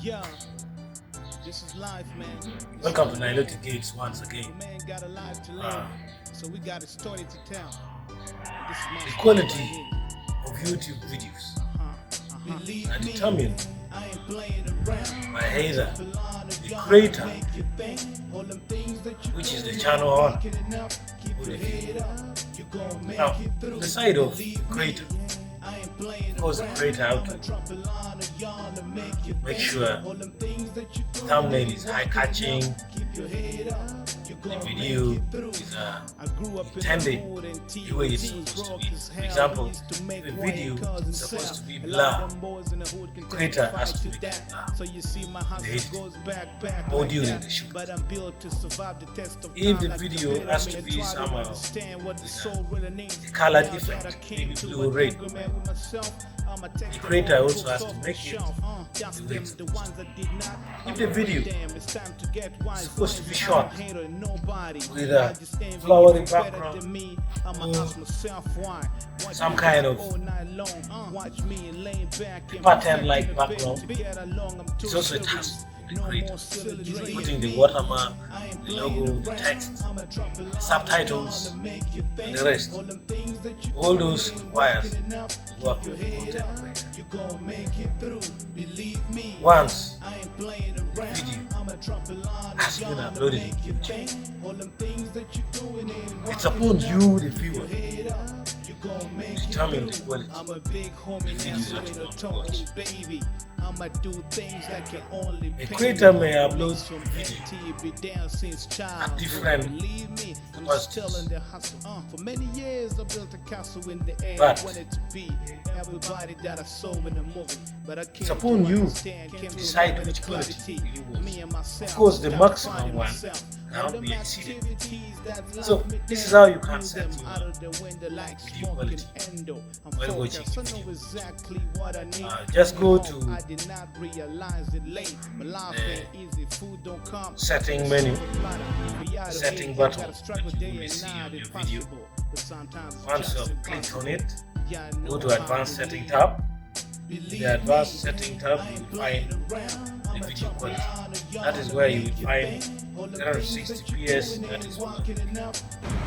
Yeah, this is life, man. Welcome to Nilotic Gates once again. Man got a life to live, so we got a story to tell. This is my The story quality right here. of YouTube videos Believe are me, determined I ain't playing around. by either the creator, which is the channel owner, or the viewer. Now, on the side of the creator, of course, the creator have to make sure the thumbnail is eye-catching, the video is intended the way it's supposed to be. For example, if the video is supposed to be blurred, the creator has to make it blurred in the edit or during the shoot. If the video has to be somehow with a colored effect, maybe blue or red, the creator also has to make it the way it's supposed to be. If the video is supposed to be shot with a flowery background or some kind of pattern-like background, it's also a task for the creator. Putting the watermark, the logo, the text, the subtitles, and the rest. All those requires the work of the content creator. Once the video has been uploaded on YouTube, it's upon you, the viewer, to determine the quality of the video that you want to watch. A creator may upload a video at different capacities, but it's upon you to decide which quality you want. Of course, the maximum one cannot be exceeded. So this is how you can set your video quality while watching the video. Just go to the setting menu, setting button that you may see on your video. Once you have clicked on it, go to advanced setting tab. In the advanced setting tab, you will find the video quality. That is where you will find 360 fps, that is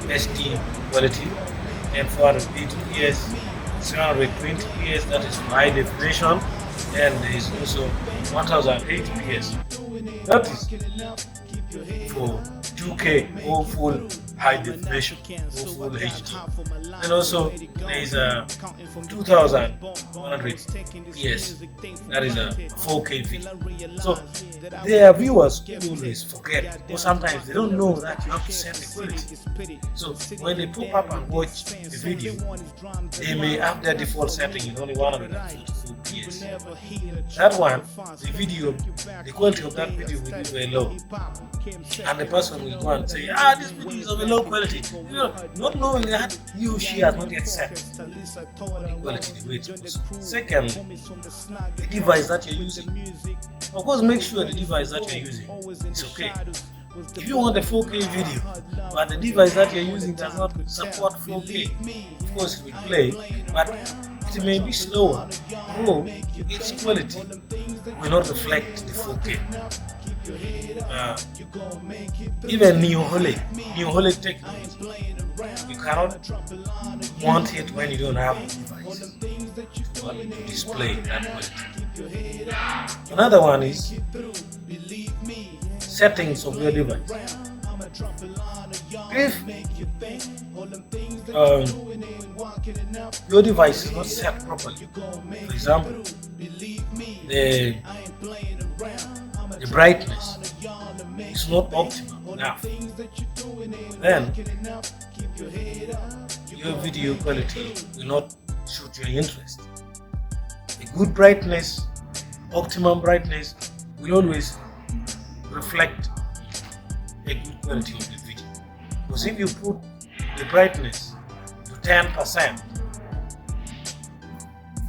SD quality, and 480 fps, 720 fps, that is high definition, and there is also 1080 fps. That is for 2K or full high definition or full HD. And also there is a 2100 PS, that is a 4K video. So there are viewers who always forget, or sometimes they don't know that you have to set the quality. So when they pop up and watch the video, they may have their default setting in only 144 PS. That one, the video, the quality of that video will be very low, and the person will go and say, this video is of a low quality, not knowing that he or she has not yet set the quality the way it's supposed to. Second, the device that you're using. Of course, make sure the device that you're using is okay. If you want a 4K video, but the device that you're using does not support 4K, of course it will play, but it may be slower, or its quality will not reflect the 4K. Even Neo-Holic technology, you cannot want it when you don't have a device to display that quality. Another one is settings of your device. If your device is not set properly, for example, the brightness is not optimal enough, then your video quality will not suit your interest. A good brightness, optimum brightness, will always reflect a good quality of the video. Because if you put the brightness to 10%,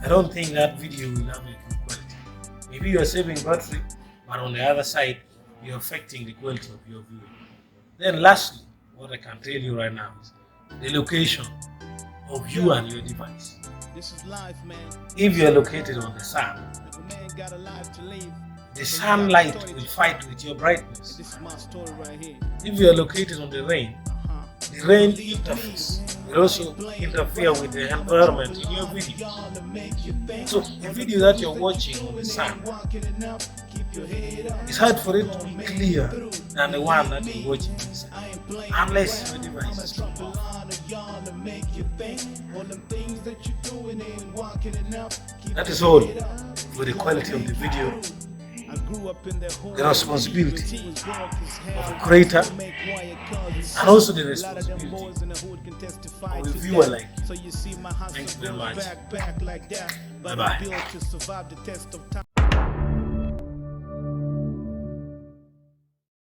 I don't think that video will have a good quality. Maybe you are saving battery, but on the other side, you're affecting the quality of your video. Then lastly, what I can tell you right now is the location of you and your device. This is life, man. If you are located on the sun, the sunlight will fight with your brightness. This is my story right here. If you are located on the rain interface will also interfere with the environment in your video. So the video that you're watching on the sun, it's hard for it to be clear than the one that you're watching in the sun, unless your device is too powerful. That is all for the quality of the video. The responsibility of a creator and also the responsibility of a viewer like you. Thank you very much. Bye bye.